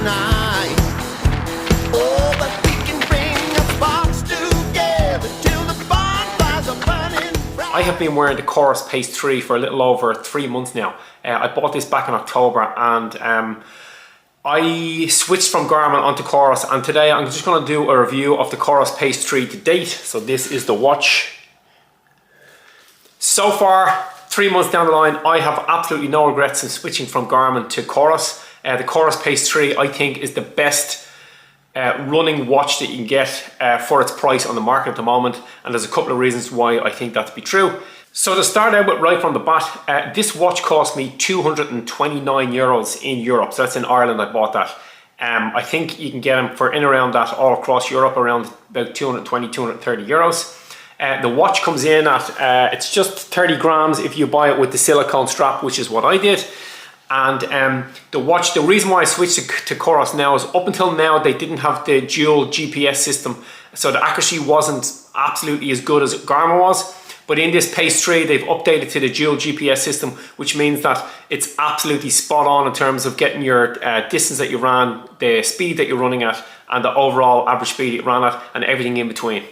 burning eyes. Oh, but we can bring the sparks together till the bonfires are burning bright. I have been wearing the Coros Pace 3 for a little over 3 months now. I bought this back in October, and I switched from Garmin onto Coros, and today I'm just going to do a review of the Coros Pace 3 to date. So this is the watch. So far, 3 months down the line, I have absolutely no regrets in switching from Garmin to Coros. The Coros Pace 3 I think is the best running watch that you can get for its price on the market at the moment, and there's a couple of reasons why I think that to be true. So to start out with right from the bat, this watch cost me 229 euros in Europe. So that's in Ireland I bought that. I think you can get them for in around that all across Europe, around about 220, 230 euros. The watch comes in at, it's just 30 grams if you buy it with the silicone strap, which is what I did. And the watch, the reason why I switched to Coros now is up until now they didn't have the dual GPS system. So the accuracy wasn't absolutely as good as Garmin was. But in this Pace 3, they've updated to the dual GPS system, which means that it's absolutely spot on in terms of getting your distance that you ran, the speed that you're running at, and the overall average speed you ran at, and everything in between.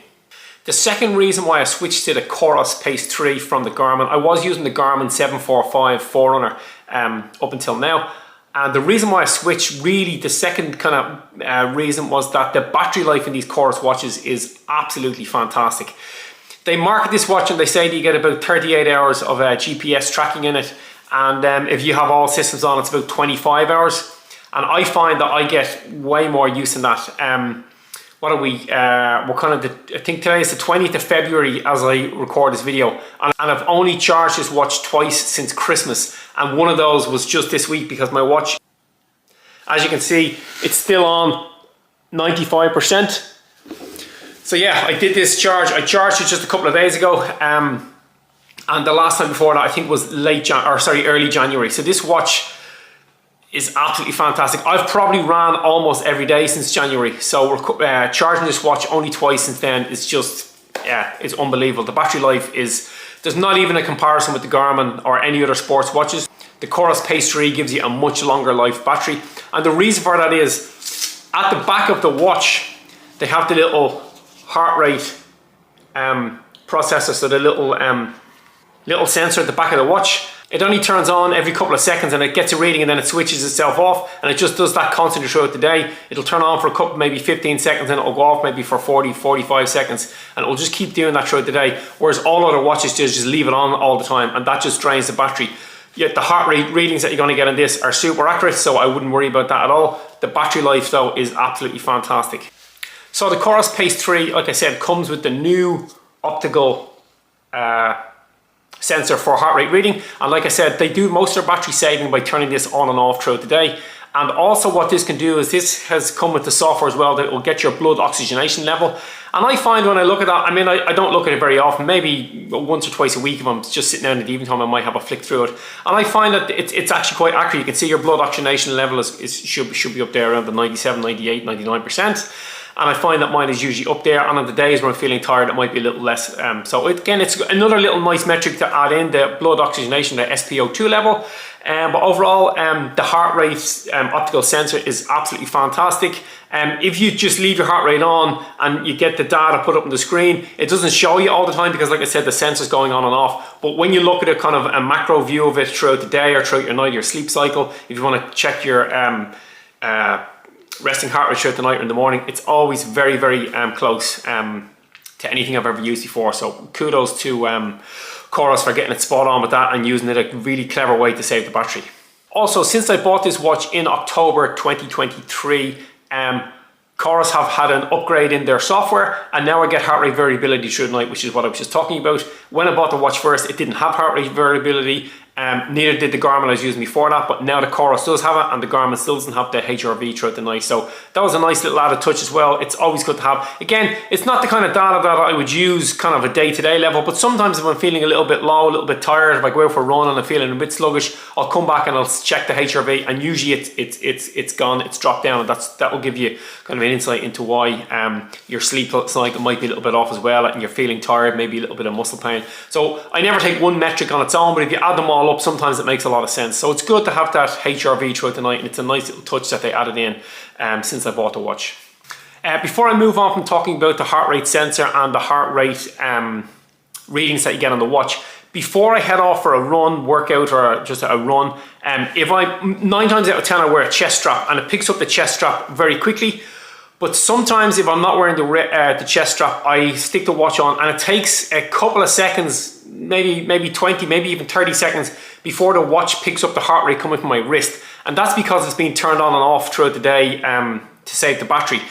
The second reason why I switched to the Coros Pace 3 from the Garmin, I was using the Garmin 745 Forerunner up until now. And the reason why I switched, really the second kind of reason, was that the battery life in these Coros watches is absolutely fantastic. They market this watch and they say that you get about 38 hours of GPS tracking in it, and if you have all systems on, it's about 25 hours. And I find that I get way more use in that. What are we, I think today is the 20th of February as I record this video, and I've only charged this watch twice since Christmas, and one of those was just this week because my watch, as you can see, it's still on 95%. So yeah, I did this charge. I charged it just a couple of days ago, and the last time before that I think was early January. So this watch is absolutely fantastic. I've probably ran almost every day since January. So we're charging this watch only twice since then. It's just, yeah, it's unbelievable. The battery life is, there's not even a comparison with the Garmin or any other sports watches. The Coros Pace 3 gives you a much longer life battery, and the reason for that is at the back of the watch they have the little heart rate processor, so the little sensor at the back of the watch. It only turns on every couple of seconds and it gets a reading, and then it switches itself off, and it just does that constantly throughout the day. It'll turn on for a couple, maybe 15 seconds, and it'll go off maybe for 40, 45 seconds, and it'll just keep doing that throughout the day, whereas all other watches just leave it on all the time, and that just drains the battery. Yet the heart rate readings that you're going to get on this are super accurate, so I wouldn't worry about that at all. The battery life though is absolutely fantastic. So the Coros Pace 3, like I said, comes with the new optical sensor for heart rate reading, and like I said, they do most of their battery saving by turning this on and off throughout the day. And also what this can do is this has come with the software as well that will get your blood oxygenation level. And I find when I look at that, I mean, I don't look at it very often, maybe once or twice a week if I'm just sitting down at the evening time, I might have a flick through it. And I find that it's actually quite accurate. You can see your blood oxygenation level should be up there around the 97, 98, 99%. And I find that mine is usually up there, and on the days where I'm feeling tired it might be a little less. So again, it's another little nice metric to add in, the blood oxygenation, the SpO2 level. But overall, the heart rate optical sensor is absolutely fantastic. If you just leave your heart rate on and you get the data put up on the screen, it doesn't show you all the time because, like I said, the sensor's going on and off. But when you look at a kind of a macro view of it throughout the day or throughout your night, your sleep cycle, if you want to check your resting heart rate throughout the night or in the morning, it's always very, very close to anything I've ever used before. So kudos to Coros for getting it spot on with that and using it a really clever way to save the battery. Also, since I bought this watch in October 2023, Coros have had an upgrade in their software, and now I get heart rate variability through the night, which is what I was just talking about. When I bought the watch first, it didn't have heart rate variability. Neither did the Garmin I was using before that, but now the Coros does have it, and the Garmin still doesn't have the HRV throughout the night. So that was a nice little added touch as well. It's always good to have. Again, it's not the kind of data that I would use kind of a day-to-day level, but sometimes if I'm feeling a little bit low, a little bit tired, if I go out for a run and I'm feeling a bit sluggish, I'll come back and I'll check the HRV, and usually it's gone, it's dropped down, and that will give you kind of an insight into why your sleep cycle might be a little bit off as well, and you're feeling tired, maybe a little bit of muscle pain. So I never take one metric on its own, but if you add them all all up, sometimes it makes a lot of sense. So it's good to have that HRV throughout the night, and it's a nice little touch that they added in since I bought the watch. Before I move on from talking about the heart rate sensor and the heart rate readings that you get on the watch, before I head off for a run, workout, or just a run, if 9 times out of 10 I wear a chest strap, and it picks up the chest strap very quickly. But sometimes if I'm not wearing the chest strap, I stick the watch on, and it takes a couple of seconds, maybe 20, maybe even 30 seconds before the watch picks up the heart rate coming from my wrist. And that's because it's being turned on and off throughout the day to save the battery.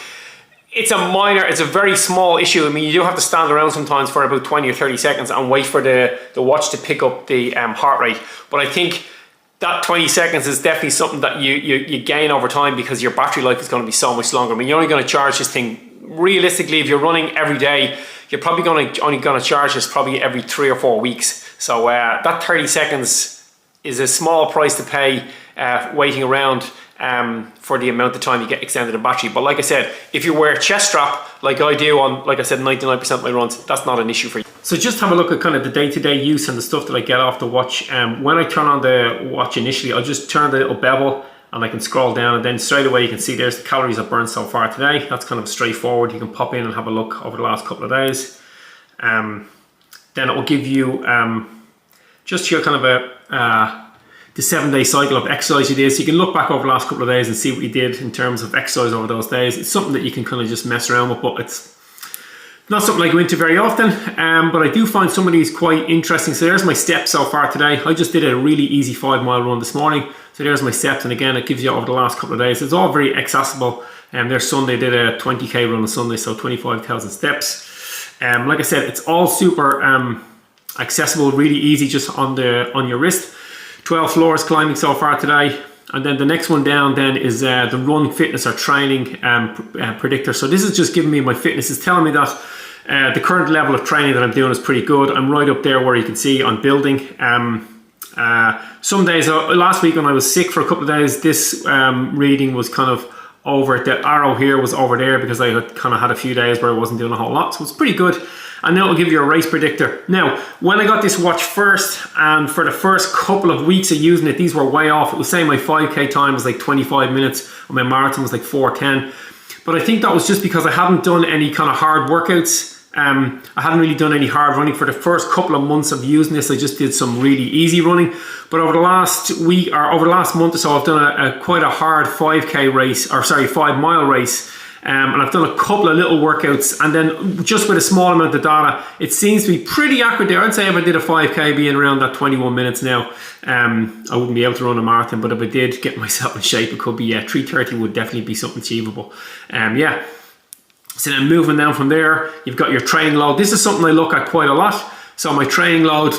It's a very small issue. I mean, you do have to stand around sometimes for about 20 or 30 seconds and wait for the watch to pick up the heart rate. But I think that 20 seconds is definitely something that you gain over time, because your battery life is going to be so much longer. I mean, you're only going to charge this thing, realistically, if you're running every day, you're probably only going to charge this probably every 3 or 4 weeks. So that 30 seconds is a small price to pay waiting around for the amount of time you get extended in battery. But like I said, if you wear a chest strap like I do on, like I said, 99% of my runs, that's not an issue for you. So just have a look at kind of the day-to-day use and the stuff that I get off the watch. When I turn on the watch initially, I'll just turn the little bevel and I can scroll down, and then straight away you can see there's the calories I've burned so far today. That's kind of straightforward. You can pop in and have a look over the last couple of days. Then it will give you just your kind of the 7-day cycle of exercise you did. So you can look back over the last couple of days and see what you did in terms of exercise over those days. It's something that you can kind of just mess around with, but it's not something I go into very often. But I do find some of these quite interesting. So there's my steps so far today. I just did a really easy 5-mile run this morning. So there's my steps, and again, it gives you over the last couple of days. It's all very accessible. There's Sunday, did a 20k run on Sunday, so 25,000 steps. Like I said, it's all super accessible, really easy, just on your wrist. 12 floors climbing so far today. And then the next one down then is the run fitness or training predictor. So this is just giving me my fitness. It's telling me that the current level of training that I'm doing is pretty good. I'm right up there where you can see I'm building. Some days, last week when I was sick for a couple of days, this reading was kind of over. The arrow here was over there because I had kind of had a few days where I wasn't doing a whole lot. So it's pretty good. And now it'll give you a race predictor. Now, when I got this watch first, and for the first couple of weeks of using it, these were way off. It was saying my 5k time was like 25 minutes, and my marathon was like 4:10. But I think that was just because I hadn't done any kind of hard workouts. I hadn't really done any hard running for the first couple of months of using this. I just did some really easy running. But over the last week, or over the last month or so, I've done quite a hard 5k race, or sorry, 5-mile race. And I've done a couple of little workouts, and then just with a small amount of data, it seems to be pretty accurate there. I'd say if I did a 5k being around that 21 minutes now, I wouldn't be able to run a marathon, but if I did get myself in shape, it could be, 3:30 would definitely be something achievable. Yeah. So then moving down from there, you've got your training load. This is something I look at quite a lot. So my training load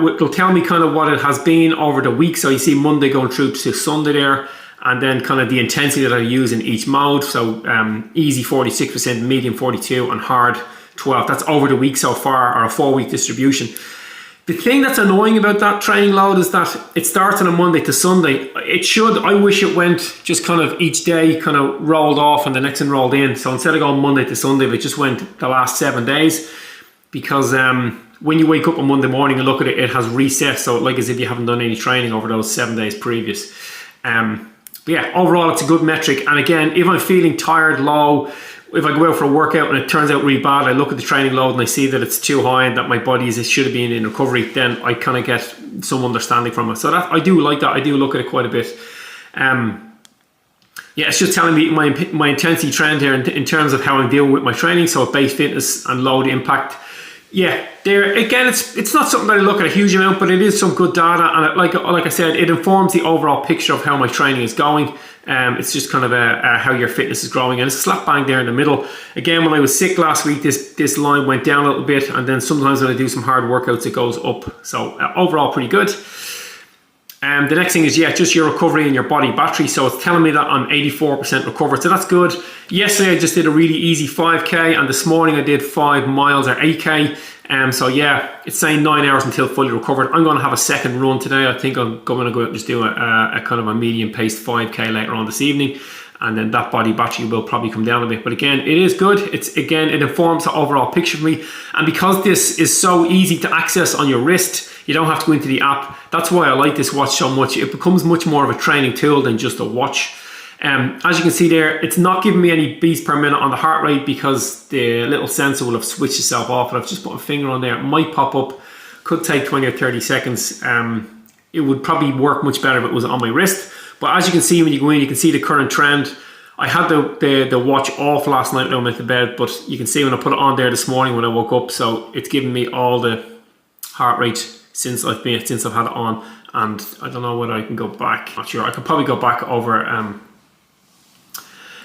will tell me kind of what it has been over the week. So you see Monday going through to Sunday there, and then kind of the intensity that I use in each mode. So easy 46%, medium 42%, and hard 12%. That's over the week so far, or a 4-week distribution. The thing that's annoying about that training load is that it starts on a Monday to Sunday. I wish it went just kind of each day kind of rolled off and the next one rolled in. So instead of going Monday to Sunday, it just went the last 7 days, because when you wake up on Monday morning and look at it, it has reset. So like as if you haven't done any training over those 7 days previous. But yeah, overall it's a good metric. And again, if I'm feeling tired, low, if I go out for a workout and it turns out really bad, I look at the training load and I see that it's too high and that my body should have been in recovery, then I kind of get some understanding from it. So that I do like that. I do look at it quite a bit. Yeah, it's just telling me my intensity trend here in terms of how I'm dealing with my training. So base fitness and load impact. Yeah, there again, it's not something that I look at a huge amount, but it is some good data, and like I said, it informs the overall picture of how my training is going. It's just kind of how your fitness is growing, and it's slap bang there in the middle. Again, when I was sick last week, this line went down a little bit, and then sometimes when I do some hard workouts, it goes up. So overall, pretty good. The next thing is, just your recovery and your body battery. So it's telling me that I'm 84% recovered. So that's good. Yesterday, I just did a really easy 5K, and this morning I did 5 miles or 8K. So yeah, it's saying 9 hours until fully recovered. I'm going to have a second run today. I think I'm going to go out and just do a kind of a medium paced 5K later on this evening. And then that body battery will probably come down a bit. But again, it is good. It informs the overall picture for me. And because this is so easy to access on your wrist, You don't have to go into the app. That's why I like this watch so much. It becomes much more of a training tool than just a watch. As you can see there, it's not giving me any beats per minute on the heart rate because the little sensor will have switched itself off. But I've just put a finger on there. It might pop up. Could take 20 or 30 seconds. It would probably work much better if it was on my wrist. But as you can see when you go in, you can see the current trend. I had the watch off last night when I went to bed, but you can see when I put it on there this morning when I woke up. So it's giving me all the heart rate since I've had it on. And I don't know whether I can go back. Not sure. I could probably go back over.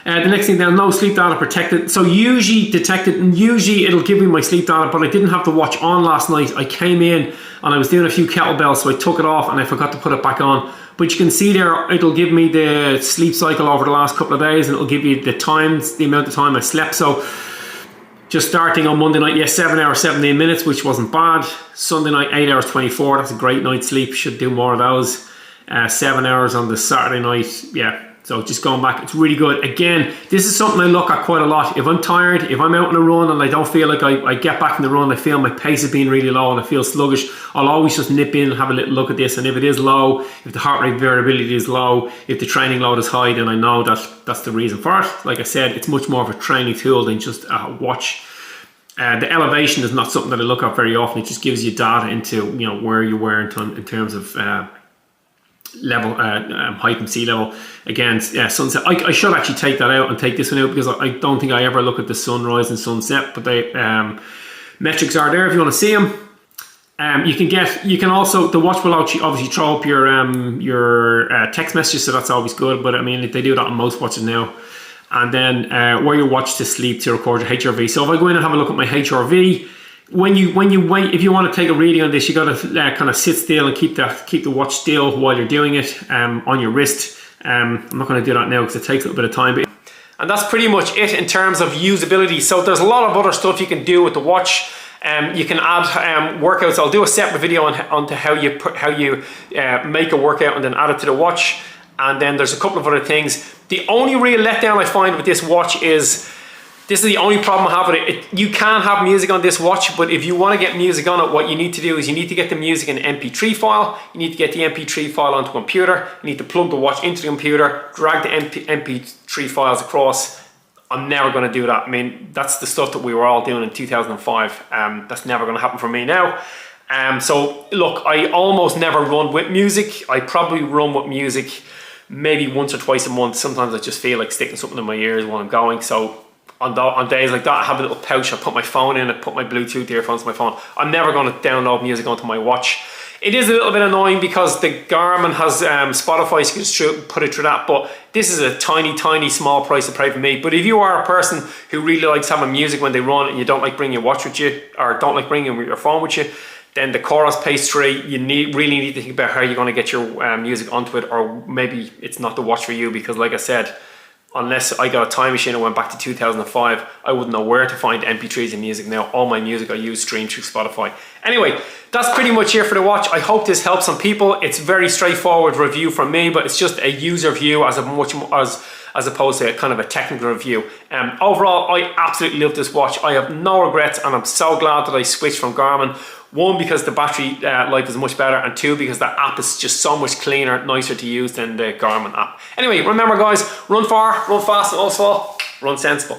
The next thing down, no sleep data protected. So usually detected, and usually it'll give me my sleep data, but I didn't have the watch on last night. I came in and I was doing a few kettlebells, so I took it off and I forgot to put it back on. But you can see there, it'll give me the sleep cycle over the last couple of days, and it'll give you the times, the amount of time I slept. So just starting on Monday night, 7 hours, 17 minutes, which wasn't bad. Sunday night, 8 hours, 24. That's a great night's sleep. Should do more of those. 7 hours on the Saturday night. Yeah. So just going back, it's really good. Again, this is something I look at quite a lot. If I'm tired, if I'm out on a run and I don't feel like I get back in the run, I feel my pace is being really low and I feel sluggish, I'll always just nip in and have a little look at this. And if it is low, if the heart rate variability is low, if the training load is high, then I know that that's the reason for it. Like I said, it's much more of a training tool than just a watch. The elevation is not something that I look at very often. It just gives you data into where you were in terms of level, height and sea level. Again, sunset. I should actually take that out and take this one out because I don't think I ever look at the sunrise and sunset. But the metrics are there if you want to see them. You can also, the watch will obviously throw up your text messages, so that's always good. But I mean, they do that on most watches now. And then wear your watch to sleep to record your HRV. So if I go in and have a look at my HRV, when you wait, if you want to take a reading on this, you got to kind of sit still and keep the watch still while you're doing it on your wrist. I'm not going to do that now because it takes a little bit of time. And that's pretty much it in terms of usability. So there's a lot of other stuff you can do with the watch. You can add workouts. I'll do a separate video on how you make a workout and then add it to the watch. And then there's a couple of other things. The only real letdown I find with this watch is, this is the only problem I have with it. You can have music on this watch, but if you want to get music on it, what you need to do is you need to get the music in an MP3 file. You need to get the MP3 file onto a computer. You need to plug the watch into the computer, drag the MP3 files across. I'm never going to do that. I mean, that's the stuff that we were all doing in 2005. That's never going to happen for me now. So look, I almost never run with music. I probably run with music maybe once or twice a month. Sometimes I just feel like sticking something in my ears while I'm going. So on days like that, I have a little pouch. I put my phone in, I put my Bluetooth earphones to my phone. I'm never going to download music onto my watch. It is a little bit annoying because the Garmin has Spotify, so you can just put it through that, but this is a tiny small price to pay for me. But if you are a person who really likes having music when they run and you don't like bringing your watch with you, or don't like bringing your phone with you, then the Coros Pace 3, you really need to think about how you're going to get your music onto it, or maybe it's not the watch for you because, like I said, unless I got a time machine and went back to 2005, I wouldn't know where to find MP3s and music now. All my music I use streamed through Spotify. Anyway, that's pretty much it for the watch. I hope this helps some people. It's very straightforward review from me, but it's just a user view as opposed to a kind of a technical review. Overall, I absolutely love this watch. I have no regrets, and I'm so glad that I switched from Garmin. One, because the battery life is much better, and two, because the app is just so much cleaner, nicer to use than the Garmin app. Anyway, remember guys, run far, run fast, and also run sensible.